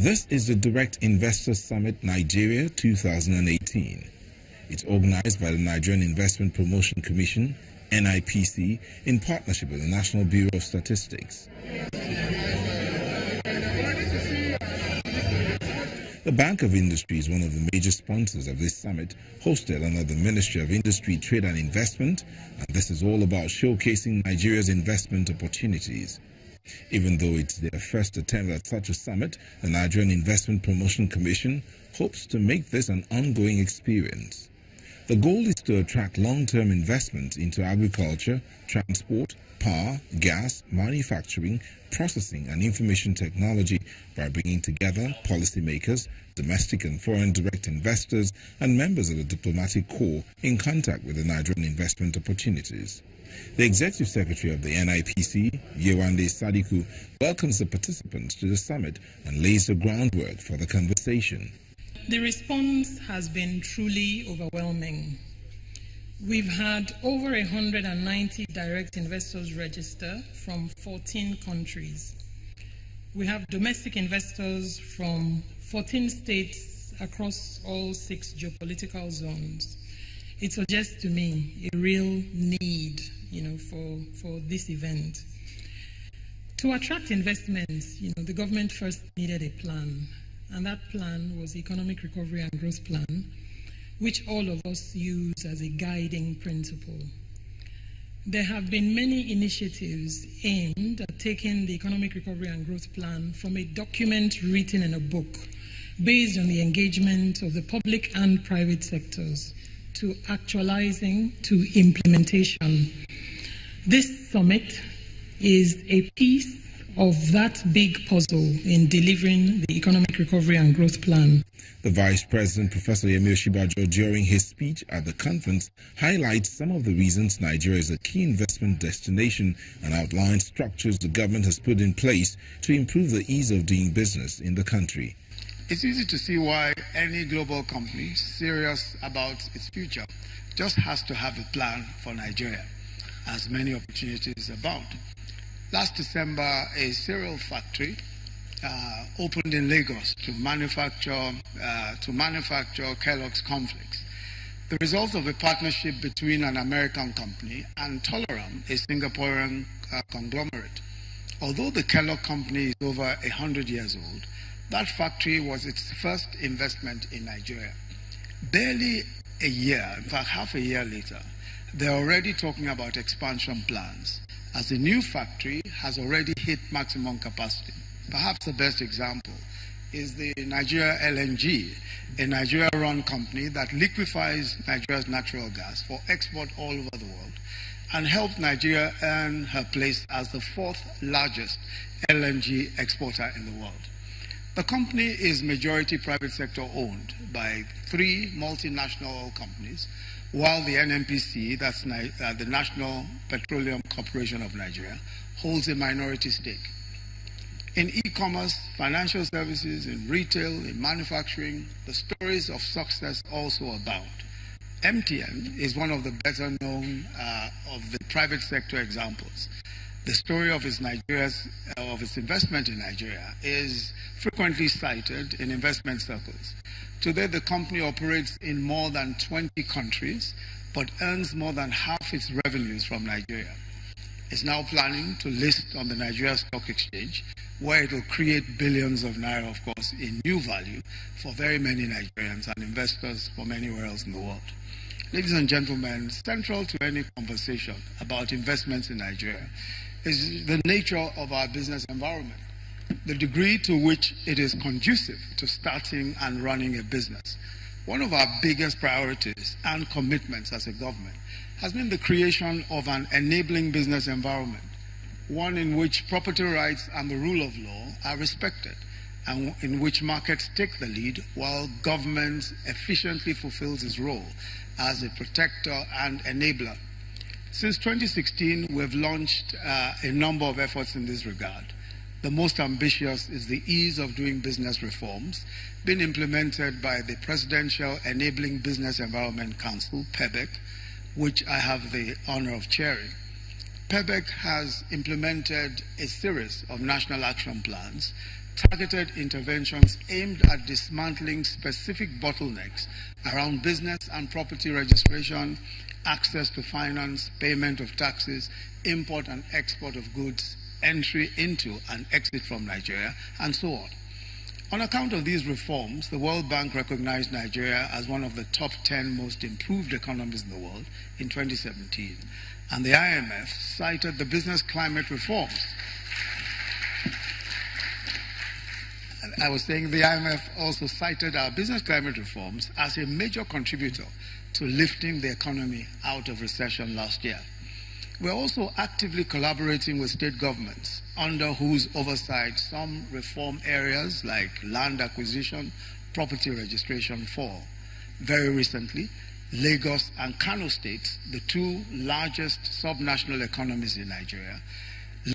This is the Direct Investor Summit Nigeria 2018. It's organized by the Nigerian Investment Promotion Commission, NIPC, in partnership with the National Bureau of Statistics. The Bank of Industry is one of the major sponsors of this summit, hosted under the Ministry of Industry, Trade and Investment, and this is all about showcasing Nigeria's investment opportunities. Even though it's their first attempt at such a summit, the Nigerian Investment Promotion Commission hopes to make this an ongoing experience. The goal is to attract long-term investment into agriculture, transport, power, gas, manufacturing, processing and information technology by bringing together policymakers, domestic and foreign direct investors and members of the diplomatic corps in contact with the Nigerian investment opportunities. The Executive Secretary of the NIPC, Yewande Sadiku, welcomes the participants to the summit and lays the groundwork for the conversation. The response has been truly overwhelming. We've had over 190 direct investors register from 14 countries. We have domestic investors from 14 states across all 6 geopolitical zones. It suggests to me a real need, for this event. To attract investments, the government first needed a plan, and that plan was the Economic Recovery and Growth Plan, which all of us use as a guiding principle. There have been many initiatives aimed at taking the Economic Recovery and Growth Plan from a document written in a book based on the engagement of the public and private sectors to actualizing to implementation. This summit is a piece of that big puzzle in delivering the Economic Recovery and Growth Plan. The Vice President, Professor Yemi Oshibajo, during his speech at the conference, highlights some of the reasons Nigeria is a key investment destination and outlines structures the government has put in place to improve the ease of doing business in the country. It's easy to see why any global company serious about its future just has to have a plan for Nigeria, as many opportunities abound. Last December, a cereal factory opened in Lagos to manufacture Kellogg's cornflakes. The result of a partnership between an American company and Toleram, a Singaporean conglomerate. Although the Kellogg company is over 100 years old, that factory was its first investment in Nigeria. Barely a year, in fact half a year later, they're already talking about expansion plans, as the new factory has already hit maximum capacity. Perhaps the best example is the Nigeria LNG, a Nigeria-run company that liquefies Nigeria's natural gas for export all over the world and helped Nigeria earn her place as the 4th largest LNG exporter in the world. The company is majority private sector owned by 3 multinational oil companies, while the NNPC, that's the National Petroleum Corporation of Nigeria, holds a minority stake. In e-commerce, financial services, in retail, in manufacturing, the stories of success also abound. MTN is one of the better known of the private sector examples. The story of its investment in Nigeria is frequently cited in investment circles. Today, the company operates in more than 20 countries, but earns more than half its revenues from Nigeria. It's now planning to list on the Nigeria Stock Exchange, where it will create billions of naira, of course, in new value for very many Nigerians and investors from anywhere else in the world. Ladies and gentlemen, central to any conversation about investments in Nigeria is the nature of our business environment, the degree to which it is conducive to starting and running a business. One of our biggest priorities and commitments as a government has been the creation of an enabling business environment, one in which property rights and the rule of law are respected, and in which markets take the lead while government efficiently fulfills its role as a protector and enabler. Since 2016, we've launched a number of efforts in this regard. The most ambitious is the Ease of Doing Business reforms being implemented by the Presidential Enabling Business Environment Council, PEBEC, which I have the honor of chairing. PEBEC has implemented a series of national action plans targeted interventions aimed at dismantling specific bottlenecks around business and property registration, access to finance, payment of taxes, import and export of goods, entry into and exit from Nigeria, and so on. On account of these reforms, the World Bank recognized Nigeria as one of the top 10 most improved economies in the world in 2017, and the IMF cited the business climate reforms. I was saying the IMF also cited our business climate reforms as a major contributor to lifting the economy out of recession last year. We're also actively collaborating with state governments under whose oversight some reform areas like land acquisition, property registration fall. Very recently, Lagos and Kano states, the two largest subnational economies in Nigeria,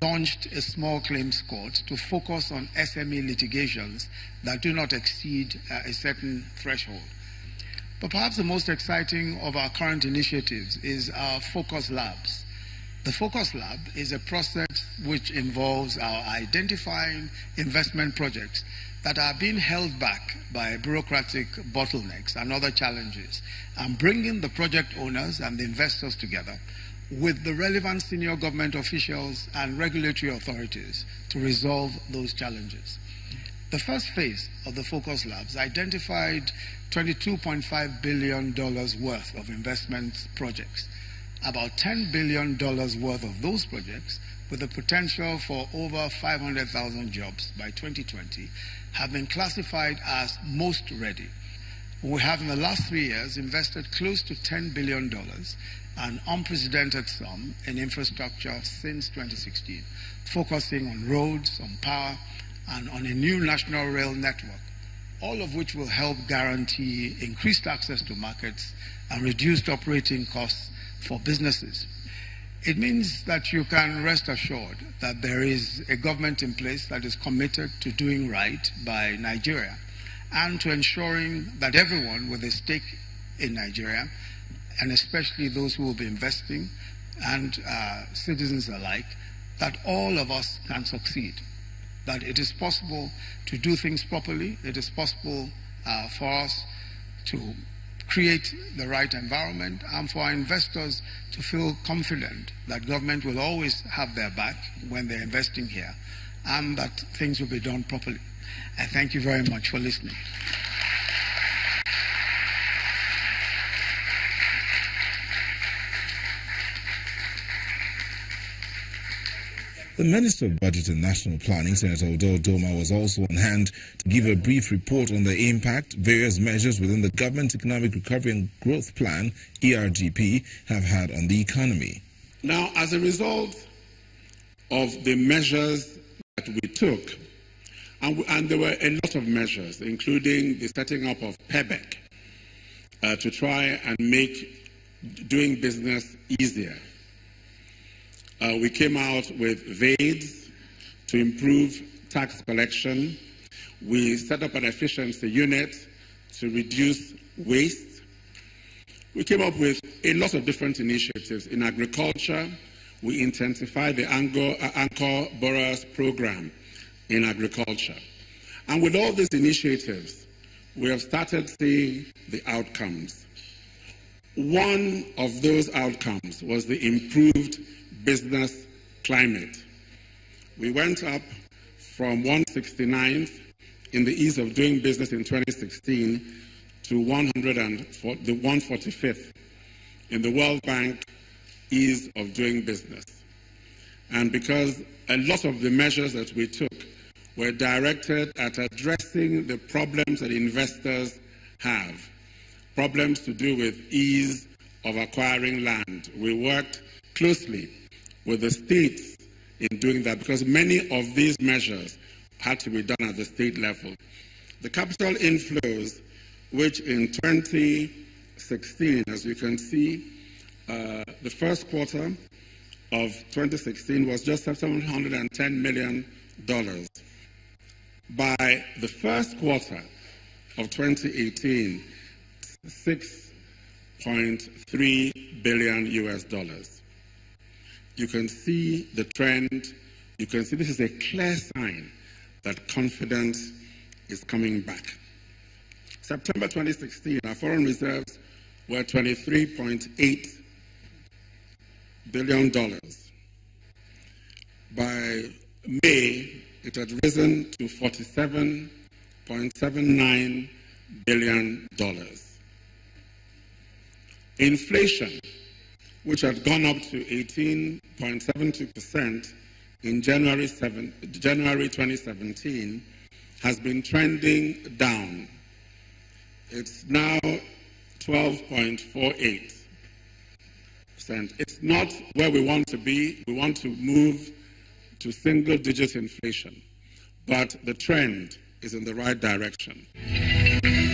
launched a small claims court to focus on SME litigations that do not exceed a certain threshold. But perhaps the most exciting of our current initiatives is our Focus Labs. The Focus Lab is a process which involves our identifying investment projects that are being held back by bureaucratic bottlenecks and other challenges, and bringing the project owners and the investors together with the relevant senior government officials and regulatory authorities to resolve those challenges. The first phase of the Focus Labs identified $22.5 billion worth of investment projects. About $10 billion worth of those projects, with the potential for over 500,000 jobs by 2020, have been classified as most ready. We have in the last 3 years invested close to $10 billion, an unprecedented sum in infrastructure since 2016, focusing on roads, on power, and on a new national rail network, all of which will help guarantee increased access to markets and reduced operating costs for businesses. It means that you can rest assured that there is a government in place that is committed to doing right by Nigeria and to ensuring that everyone with a stake in Nigeria, and especially those who will be investing and citizens alike, that all of us can succeed, that it is possible to do things properly, it is possible for us to create the right environment, and for our investors to feel confident that government will always have their back when they're investing here, and that things will be done properly. I thank you very much for listening. The Minister of Budget and National Planning, Senator Odell Doma, was also on hand to give a brief report on the impact various measures within the Government Economic Recovery and Growth Plan, ERGP, have had on the economy. Now, as a result of the measures that we took, and there were a lot of measures, including the setting up of PEBEC, to try and make doing business easier. We came out with VADES to improve tax collection. We set up an efficiency unit to reduce waste. We came up with a lot of different initiatives. In agriculture, we intensified the Anchor Borrowers Program in agriculture. And with all these initiatives, we have started seeing the outcomes. One of those outcomes was the improved business climate. We went up from 169th in the ease of doing business in 2016 to the 145th in the World Bank ease of doing business. And because a lot of the measures that we took were directed at addressing the problems that investors have, problems to do with ease of acquiring land. We worked closely with the states in doing that, because many of these measures had to be done at the state level. The capital inflows, which in 2016, as you can see, the first quarter of 2016 was just $710 million. By the first quarter of 2018, $6.3 billion US. You can see the trend. You can see this is a clear sign that confidence is coming back. September 2016, our foreign reserves were $23.8 billion. By May, it had risen to $47.79 billion. Inflation, which had gone up to 18.72% in January 2017, has been trending down. It's now 12.48%. It's not where we want to be. We want to move to single-digit inflation, but the trend is in the right direction.